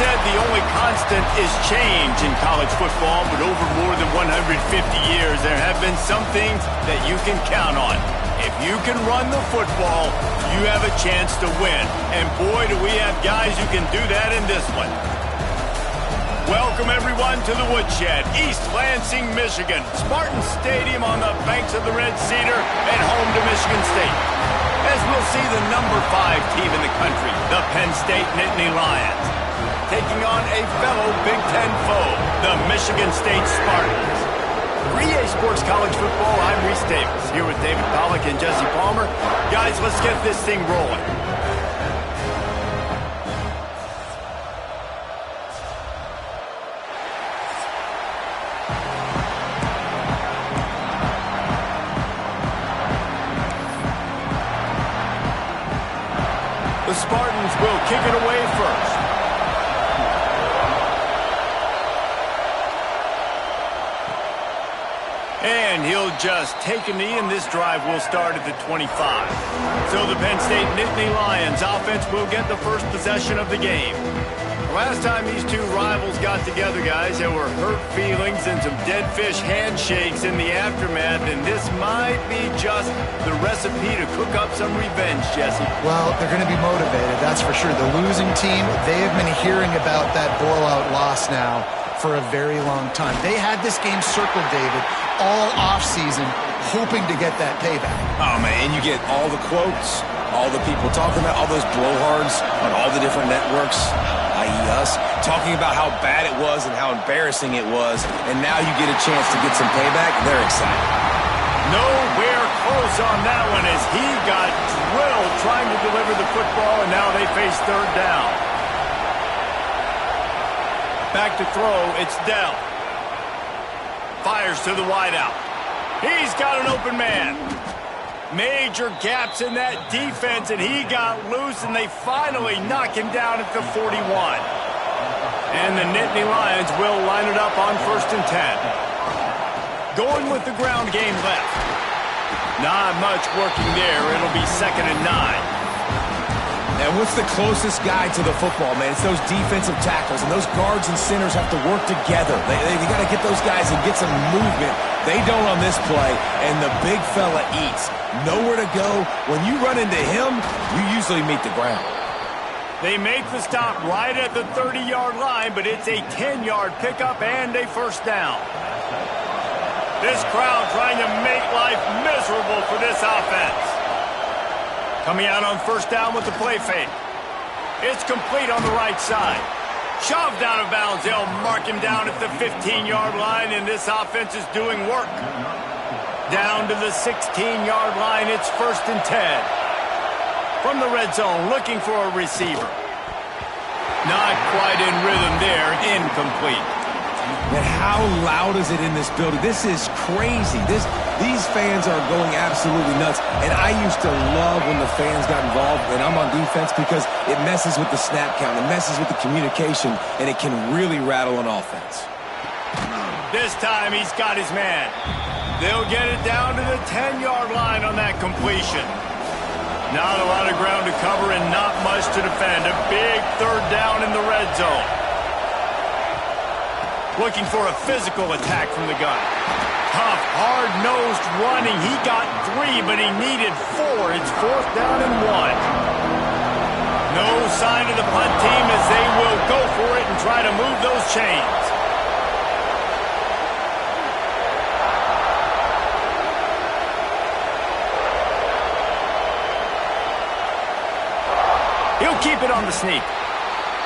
said the only constant is change in college football, but over more than 150 years, there have been some things that you can count on. If you can run the football, you have a chance to win. And boy, do we have guys who can do that in this one. Welcome, everyone, to the Woodshed, East Lansing, Michigan. Spartan Stadium on the banks of the Red Cedar and home to Michigan State. As we'll see the number 5 team in the country, the Penn State Nittany Lions, taking on a fellow Big Ten foe, the Michigan State Spartans. For EA Sports College Football, I'm Reese Davis, here with David Pollack and Jesse Palmer. Guys, let's get this thing rolling. The Spartans will kick it away first. And he'll just take a knee, and this drive will start at the 25. So the Penn State Nittany Lions offense will get the first possession of the game. Last time these two rivals got together, guys, there were hurt feelings and some dead fish handshakes in the aftermath, and this might be just the recipe to cook up some revenge, Jesse. Well, they're going to be motivated, that's for sure. The losing team, they have been hearing about that blowout loss now for a very long time. They had this game circled, David, all offseason, hoping to get that payback. Oh, man, and you get all the quotes, all the people talking about all those blowhards on all the different networks, i.e. us, talking about how bad it was and how embarrassing it was, and now you get a chance to get some payback. They're excited. Nowhere close on that one as he got drilled trying to deliver the football, and now they face third down. Back to throw, it's Dell. Fires to the wideout. He's got an open man. Major gaps in that defense, and he got loose, and they finally knock him down at the 41. And the Nittany Lions will line it up on 1st and 10. Going with the ground game left. Not much working there. It'll be 2nd and 9. And what's the closest guy to the football, man? It's those defensive tackles, and those guards and centers have to work together. They got to get those guys and get some movement. They don't on this play, and the big fella eats. Nowhere to go. When you run into him, you usually meet the ground. They make the stop right at the 30-yard line, but it's a 10-yard pickup and a first down. This crowd trying to make life miserable for this offense. Coming out on 1st down with the play fake. It's complete on the right side. Shoved out of bounds. They'll mark him down at the 15-yard line, and this offense is doing work. Down to the 16-yard line, it's 1st and 10. From the red zone, looking for a receiver. Not quite in rhythm there, incomplete. And how loud is it in this building? This is crazy. These fans are going absolutely nuts. And I used to love when the fans got involved, and I'm on defense, because it messes with the snap count, it messes with the communication, and it can really rattle an offense. This time he's got his man. They'll get it down to the 10-yard line on that completion. Not a lot of ground to cover and not much to defend. A big 3rd down in the red zone. Looking for a physical attack from the gun. Tough, hard-nosed running. He got 3, but he needed 4. It's 4th down and 1. No sign of the punt team as they will go for it and try to move those chains. He'll keep it on the sneak.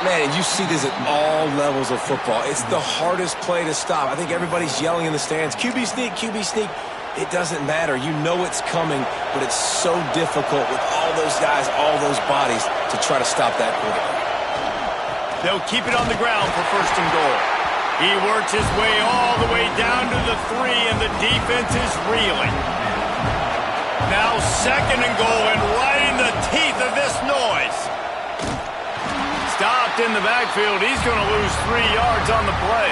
Man, and you see this at all levels of football. It's the hardest play to stop. I think everybody's yelling in the stands, QB sneak, QB sneak. It doesn't matter. You know it's coming, but it's so difficult with all those guys, all those bodies, to try to stop that quarterback. They'll keep it on the ground for 1st and goal. He works his way all the way down to the 3, and the defense is reeling. Now 2nd and goal, and right in the teeth of this noise. Stopped in the backfield. He's going to lose 3 yards on the play.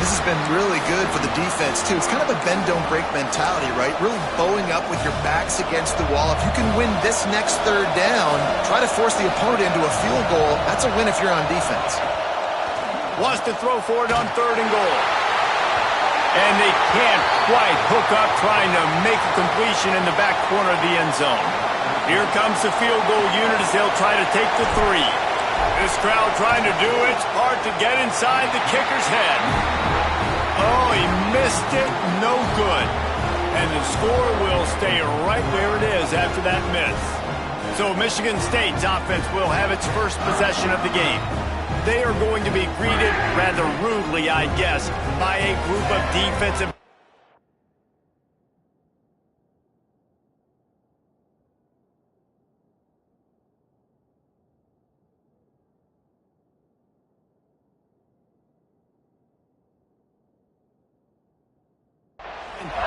This has been really good for the defense, too. It's kind of a bend-don't-break mentality, right? Really bowing up with your backs against the wall. If you can win this next third down, try to force the opponent into a field goal. That's a win if you're on defense. Wants to throw for it on 3rd and goal. And they can't quite hook up trying to make a completion in the back corner of the end zone. Here comes the field goal unit as they'll try to take the 3. This crowd trying to do its part to get inside the kicker's head. Oh, he missed it. No good. And the score will stay right where it is after that miss. So Michigan State's offense will have its first possession of the game. They are going to be greeted rather rudely, I guess, by a group of defensive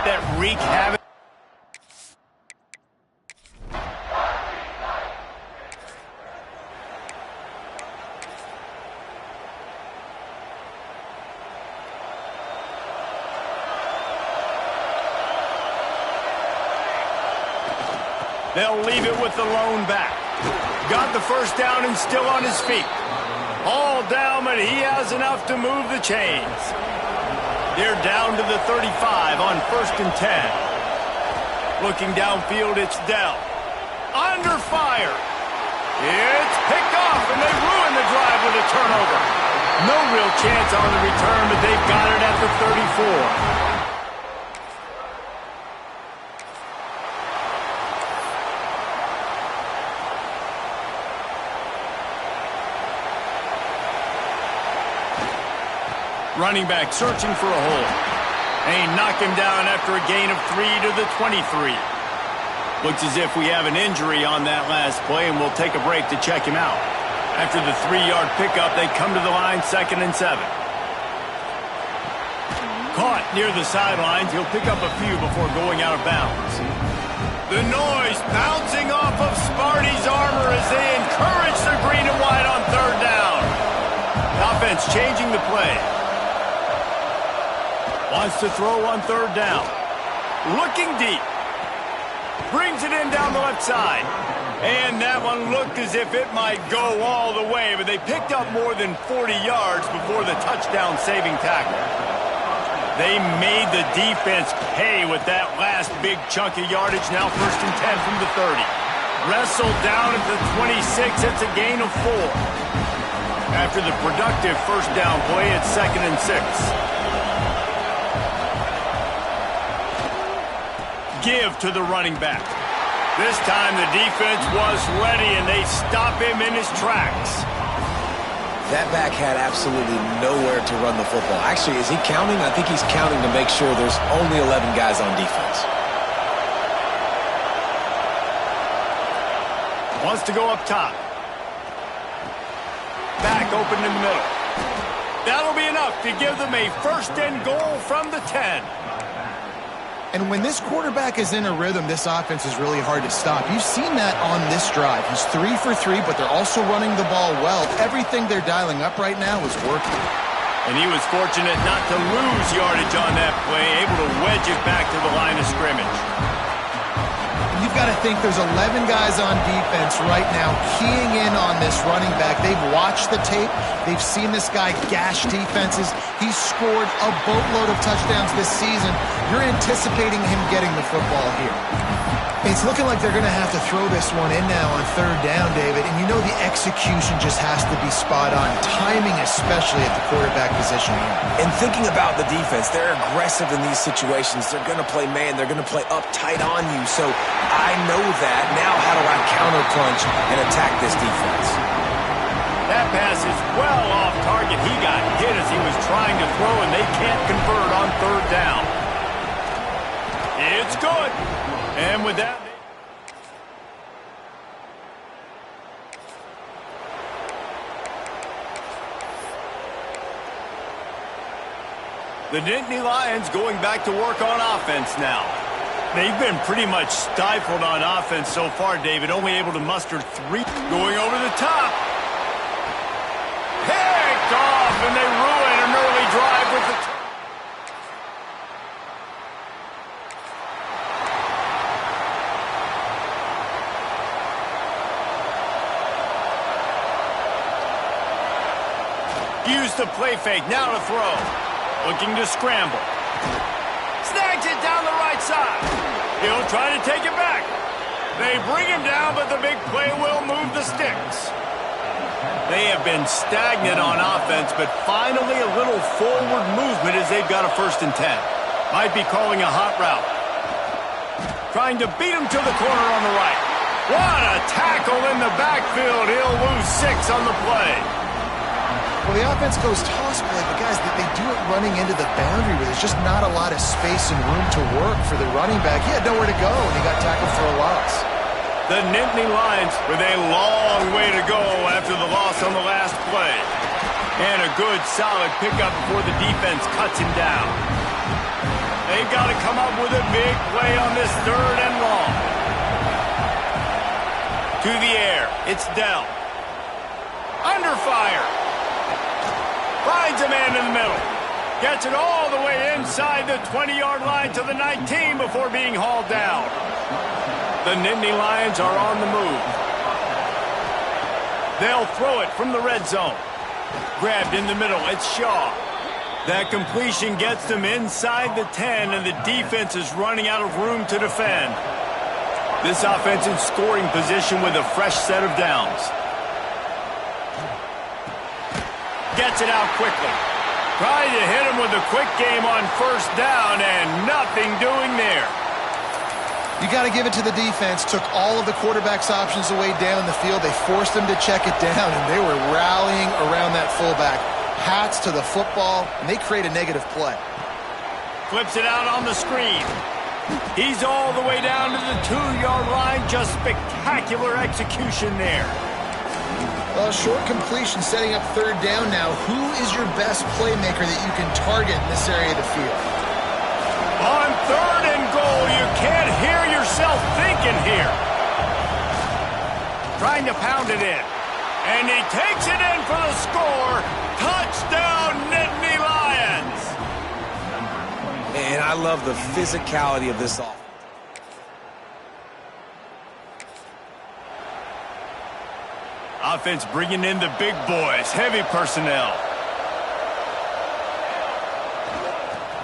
that wreak havoc. They'll leave it with the lone back. Got the first down and still on his feet. All down, but he has enough to move the chains. They're down to the 35 on 1st and 10. Looking downfield, it's Dell. Under fire. It's picked off, and they ruin the drive with a turnover. No real chance on the return, but they've got it at the 34. Running back searching for a hole. They knock him down after a gain of 3 to the 23. Looks as if we have an injury on that last play, and we'll take a break to check him out. After the 3-yard pickup, they come to the line 2nd and 7. Caught near the sidelines. He'll pick up a few before going out of bounds. The noise bouncing off of Sparty's armor as they encourage the green and white on 3rd down. Offense changing the play. Wants to throw on 3rd down. Looking deep. Brings it in down the left side. And that one looked as if it might go all the way, but they picked up more than 40 yards before the touchdown-saving tackle. They made the defense pay with that last big chunk of yardage. Now 1st and 10 from the 30. Wrestled down at the 26. It's a gain of 4. After the productive first down play, it's 2nd and 6. Give to the running back. This time the defense was ready, and they stop him in his tracks. That back had absolutely nowhere to run the football. Actually, is he counting? I think he's counting to make sure there's only 11 guys on defense. Wants to go up top. Back open in the middle. That'll be enough to give them a 1st and goal from the 10. And when this quarterback is in a rhythm, this offense is really hard to stop. You've seen that on this drive. He's 3 for 3, but they're also running the ball well. Everything they're dialing up right now is working. And he was fortunate not to lose yardage on that play, able to wedge it back to the line of scrimmage. You've got to think there's 11 guys on defense right now keying in on this running back. They've watched the tape. They've seen this guy gash defenses. He's scored a boatload of touchdowns this season. You're anticipating him getting the football here. It's looking like they're going to have to throw this one in now on 3rd down, David. And you know the execution just has to be spot on. Timing especially at the quarterback position here. And thinking about the defense, they're aggressive in these situations. They're going to play man. They're going to play up tight on you. So I know that. Now how do I counterpunch and attack this defense? That pass is well off target. He got hit as he was trying to throw, and they can't convert on 3rd down. It's good. And with that... The Nittany Lions going back to work on offense now. They've been pretty much stifled on offense so far, David, only able to muster 3. Going over the top. Picked off, and they ruin an early drive with the... play fake. Now to throw. Looking to scramble. Snags it down the right side. He'll try to take it back. They bring him down, but the big play will move the sticks. They have been stagnant on offense, but finally a little forward movement as they've got a 1st and 10. Might be calling a hot route. Trying to beat him to the corner on the right. What a tackle in the backfield. He'll lose 6 on the play. Well, the offense goes toss play, but guys, they do it running into the boundary where there's just not a lot of space and room to work for the running back. He had nowhere to go, and he got tackled for a loss. The Nittany Lions with a long way to go after the loss on the last play. And a good, solid pickup before the defense cuts him down. They've got to come up with a big play on this 3rd and long. To the air. It's Dell. Under fire. Finds a man in the middle. Gets it all the way inside the 20-yard line to the 19 before being hauled down. The Nittany Lions are on the move. They'll throw it from the red zone. Grabbed in the middle. It's Shaw. That completion gets them inside the 10, and the defense is running out of room to defend. This offense in scoring position with a fresh set of downs. Gets it out quickly. Trying to hit him with a quick game on 1st down, and nothing doing there. You got to give it to the defense. Took all of the quarterback's options away down the field. They forced them to check it down, and they were rallying around that fullback. Hats to the football, and they create a negative play. Flips it out on the screen. He's all the way down to the 2-yard line. Just spectacular execution there. Well, short completion setting up 3rd down now. Who is your best playmaker that you can target in this area of the field? On 3rd and goal, you can't hear yourself thinking here. Trying to pound it in. And he takes it in for the score. Touchdown, Nittany Lions. And I love the physicality of this offense. Offense bringing in the big boys, heavy personnel.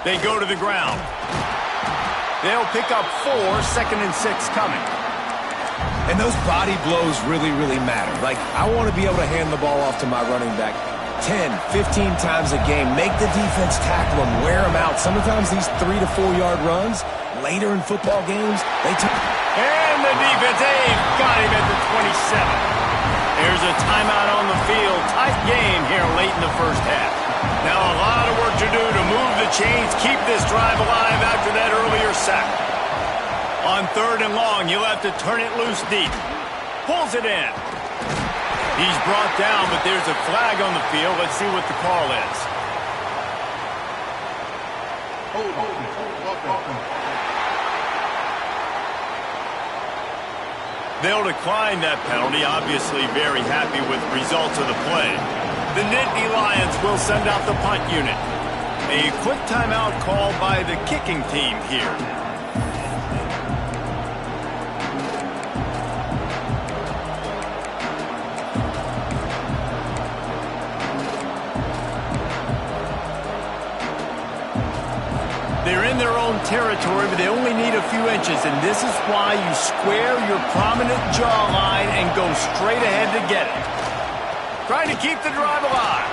They go to the ground. They'll pick up 4, 2nd and 6 coming. And those body blows really, really matter. Like, I want to be able to hand the ball off to my running back 10, 15 times a game. Make the defense tackle them, wear them out. Sometimes these 3 to 4 yard runs, later in football games, they take. And the defense, they've got him at the 27. There's a timeout on the field. Tight game here late in the 1st half. Now a lot of work to do to move the chains, keep this drive alive after that earlier sack. On 3rd and long, you'll have to turn it loose deep. Pulls it in. He's brought down, but there's a flag on the field. Let's see what the call is. They'll decline that penalty, obviously very happy with the results of the play. The Nittany Lions will send out the punt unit. A quick timeout called by the kicking team here. They're in their own territory, but they only need a few inches, and this is why you square your prominent jawline and go straight ahead to get it. Trying to keep the drive alive.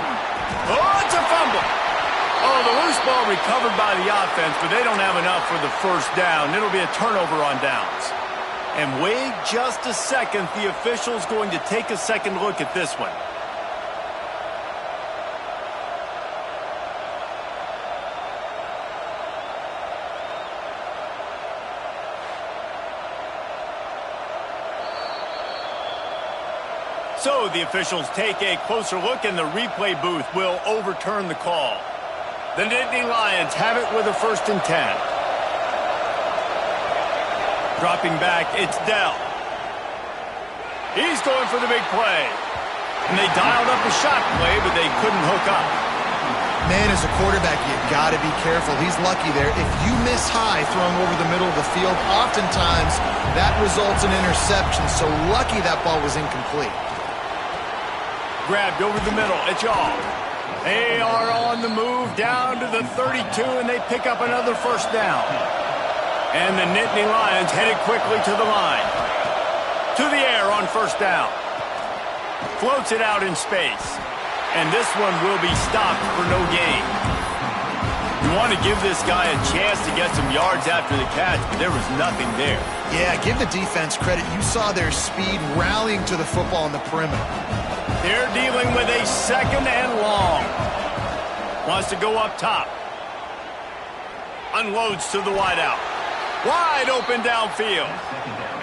Oh, it's a fumble. Oh, the loose ball recovered by the offense, but they don't have enough for the 1st down. It'll be a turnover on downs. And wait just a second. The official's going to take a second look at this one. So the officials take a closer look, and the replay booth will overturn the call. The Nittany Lions have it with a 1st and 10. Dropping back, it's Dell. He's going for the big play. And they dialed up a shot play, but they couldn't hook up. Man, as a quarterback, you got to be careful. He's lucky there. If you miss high throwing over the middle of the field, oftentimes that results in interception. So lucky that ball was incomplete. Grabbed over the middle. It's all. They are on the move down to the 32, and they pick up another first down. And the Nittany Lions headed quickly to the line. To the air on first down. Floats it out in space. And this one will be stopped for no gain. You want to give this guy a chance to get some yards after the catch, but there was nothing there. Yeah, give the defense credit. You saw their speed rallying to the football on the perimeter. They're dealing with a second and long. Wants to go up top. Unloads to the wideout. Wide open downfield.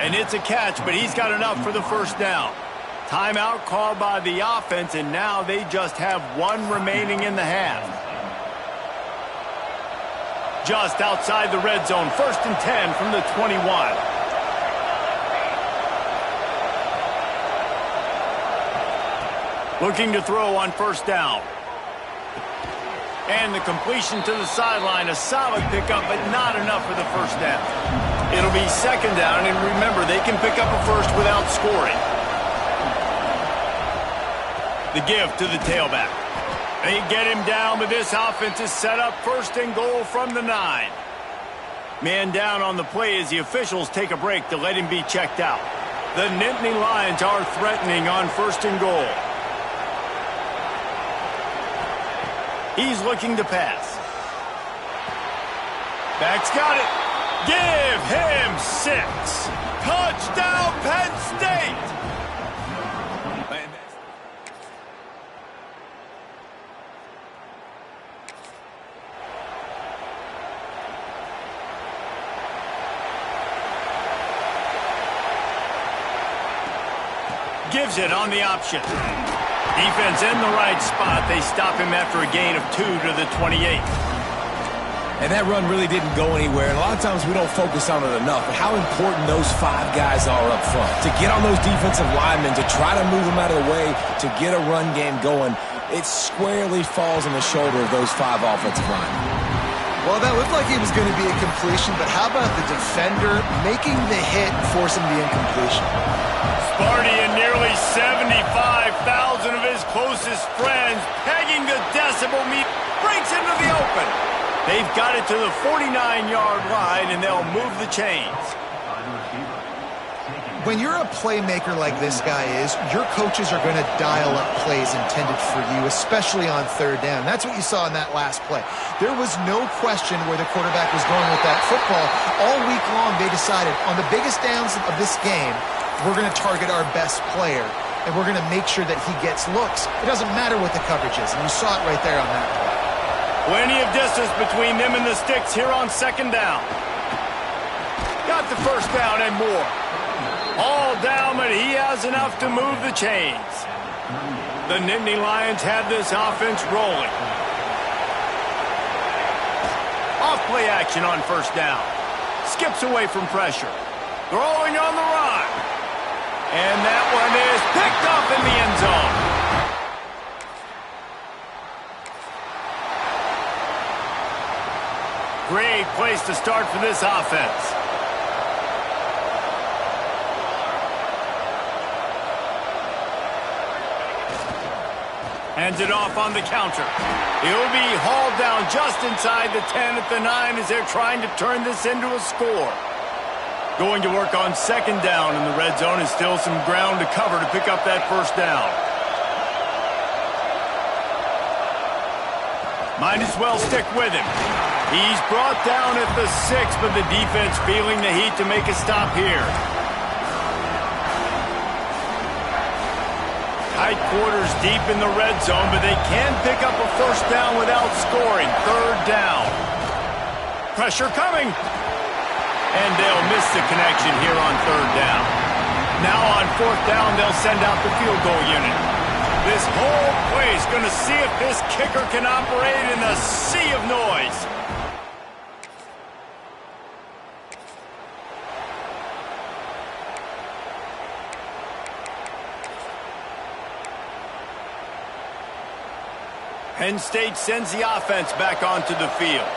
And it's a catch, but he's got enough for the first down. Timeout called by the offense, and now they just have one remaining in the half. Just outside the red zone, 1st and 10 from the 21. Looking to throw on first down. And the completion to the sideline, a solid pickup, but not enough for the first down. It'll be second down, and remember, they can pick up a first without scoring. The give to the tailback. They get him down, but this offense is set up 1st and goal from the 9. Man down on the play as the officials take a break to let him be checked out. The Nittany Lions are threatening on 1st and goal. He's looking to pass. Back's got it. Give him 6. Touchdown, Penn State! Gives it on the option. Defense in the right spot. They stop him after a gain of 2 to the 28. And that run really didn't go anywhere. And a lot of times we don't focus on it enough. But how important those 5 guys are up front. To get on those defensive linemen, to try to move them out of the way, to get a run game going, it squarely falls on the shoulder of those 5 offensive linemen. Well, that looked like it was going to be a completion, but how about the defender making the hit and forcing the incompletion? Sparty and nearly 75,000 of his closest friends pegging the decibel meter, breaks into the open. They've got it to the 49-yard line, and they'll move the chains. When you're a playmaker like this guy is, your coaches are going to dial up plays intended for you, especially on 3rd down. That's what you saw in that last play. There was no question where the quarterback was going with that football. All week long, they decided on the biggest downs of this game, we're going to target our best player, and we're going to make sure that he gets looks. It doesn't matter what the coverage is, and you saw it right there on that play. Plenty of distance between them and the sticks here on 2nd down. Got the first down and more. All down, but he has enough to move the chains. The Nittany Lions have this offense rolling. Off play action on 1st down. Skips away from pressure. Throwing on the run. And that one is picked off in the end zone. Great place to start for this offense. Hands it off on the counter. He'll be hauled down just inside the 10 at the 9 as they're trying to turn this into a score. Going to work on 2nd down in the red zone, and still some ground to cover to pick up that first down. Might as well stick with him. He's brought down at the 6, but the defense feeling the heat to make a stop here. Tight quarters deep in the red zone, but they can pick up a first down without scoring. 3rd down. Pressure coming. And they'll miss the connection here on 3rd down. Now on 4th down, they'll send out the field goal unit. This whole place going to see if this kicker can operate in the sea of noise. Penn State sends the offense back onto the field.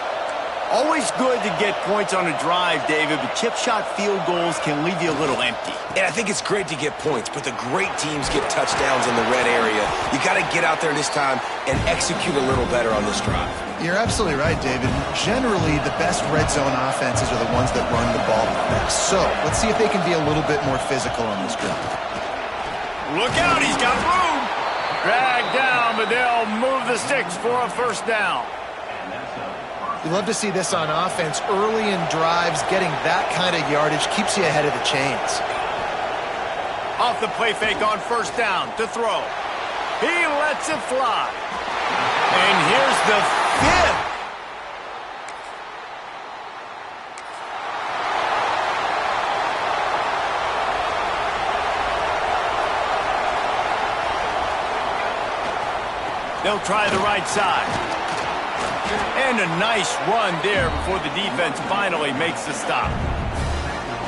Always good to get points on a drive, David, but chip shot field goals can leave you a little empty. And I think it's great to get points, but the great teams get touchdowns in the red area. You got to get out there this time and execute a little better on this drive. You're absolutely right, David. Generally, the best red zone offenses are the ones that run the ball the best. So let's see if they can be a little bit more physical on this drive. Look out, he's got room. Dragged down, but they'll move the sticks for a first down. You love to see this on offense. Early in drives, getting that kind of yardage keeps you ahead of the chains. Off the play fake on first down to throw. He lets it fly. And here's the fifth. They'll try the right side. And a nice run there before the defense finally makes the stop.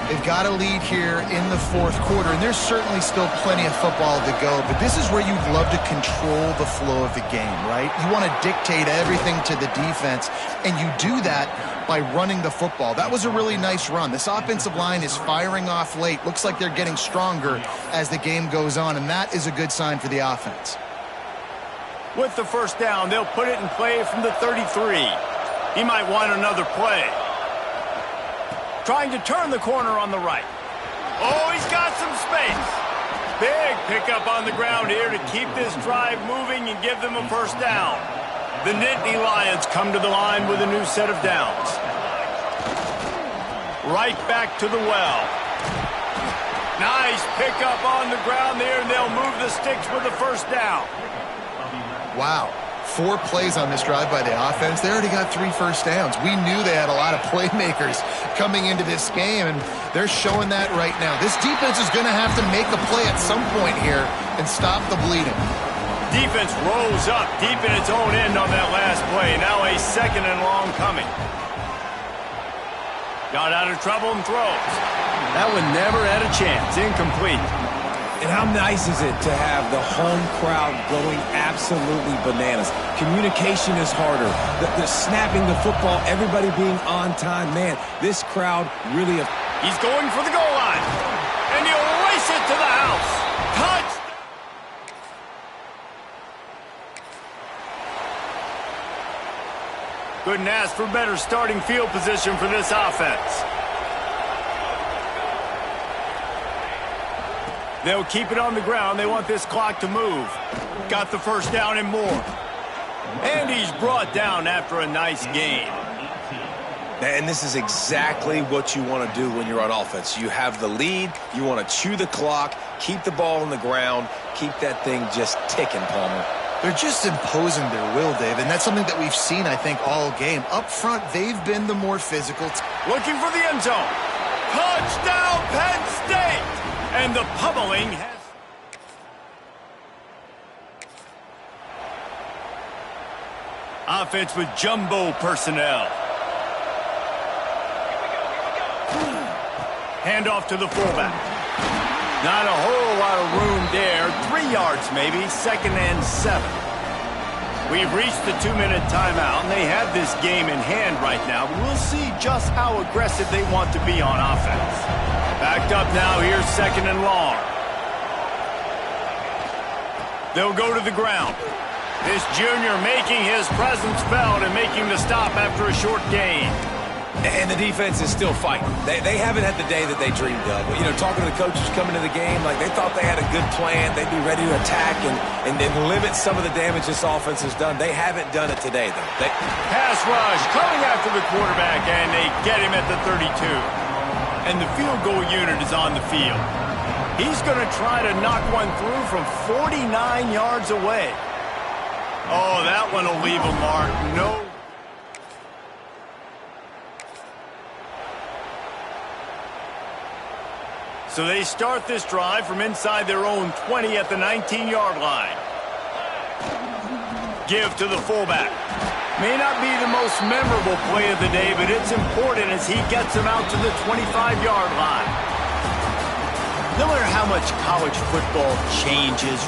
They've got a lead here in the fourth quarter, and there's certainly still plenty of football to go, but this is where you'd love to control the flow of the game, right? You want to dictate everything to the defense, and you do that by running the football. That was a really nice run. This offensive line is firing off late. Looks like they're getting stronger as the game goes on, and that is a good sign for the offense. With the first down, they'll put it in play from the 33. He might want another play. Trying to turn the corner on the right. Oh, he's got some space. Big pickup on the ground here to keep this drive moving and give them a first down. The Nittany Lions come to the line with a new set of downs. Right back to the well. Nice pickup on the ground there, and they'll move the sticks with a first down. Wow. 4 plays on this drive by the offense. They already got 3 first downs. We knew they had a lot of playmakers coming into this game, and they're showing that right now. This defense is going to have to make a play at some point here and stop the bleeding. Defense rolls up deep in its own end on that last play. Now a second and long coming. Got out of trouble and throws. That one never had a chance. Incomplete. And how nice is it to have the home crowd going absolutely bananas? Communication is harder. The snapping the football, everybody being on time. Man, this crowd really... He's going for the goal line. And he'll race it to the house. Touch! Couldn't ask for better starting field position for this offense. They'll keep it on the ground. They want this clock to move. Got the first down and more. And he's brought down after a nice gain. And this is exactly what you want to do when you're on offense. You have the lead. You want to chew the clock, keep the ball on the ground, keep that thing just ticking, Palmer. They're just imposing their will, Dave, and that's something that we've seen, I think, all game. Up front, they've been the more physical. Looking for the end zone. Touchdown, Penn State! And the pummeling has... Offense with jumbo personnel. Handoff to the fullback. Not a whole lot of room there. 3 yards maybe, 2nd and 7. We've reached the 2-minute timeout, and they have this game in hand right now. We'll see just how aggressive they want to be on offense. Backed up now, here's 2nd and long. They'll go to the ground. This junior making his presence felt and making the stop after a short gain. And the defense is still fighting. They haven't had the day that they dreamed of. You know, talking to the coaches coming to the game, like they thought they had a good plan. They'd be ready to attack and limit some of the damage this offense has done. They haven't done it today, though. Pass rush coming after the quarterback, and they get him at the 32. And the field goal unit is on the field. He's going to try to knock one through from 49 yards away. Oh, that one will leave a mark. No. So they start this drive from inside their own 20 at the 19-yard line. Give to the fullback. May not be the most memorable play of the day, but it's important as he gets him out to the 25-yard line. No matter how much college football changes,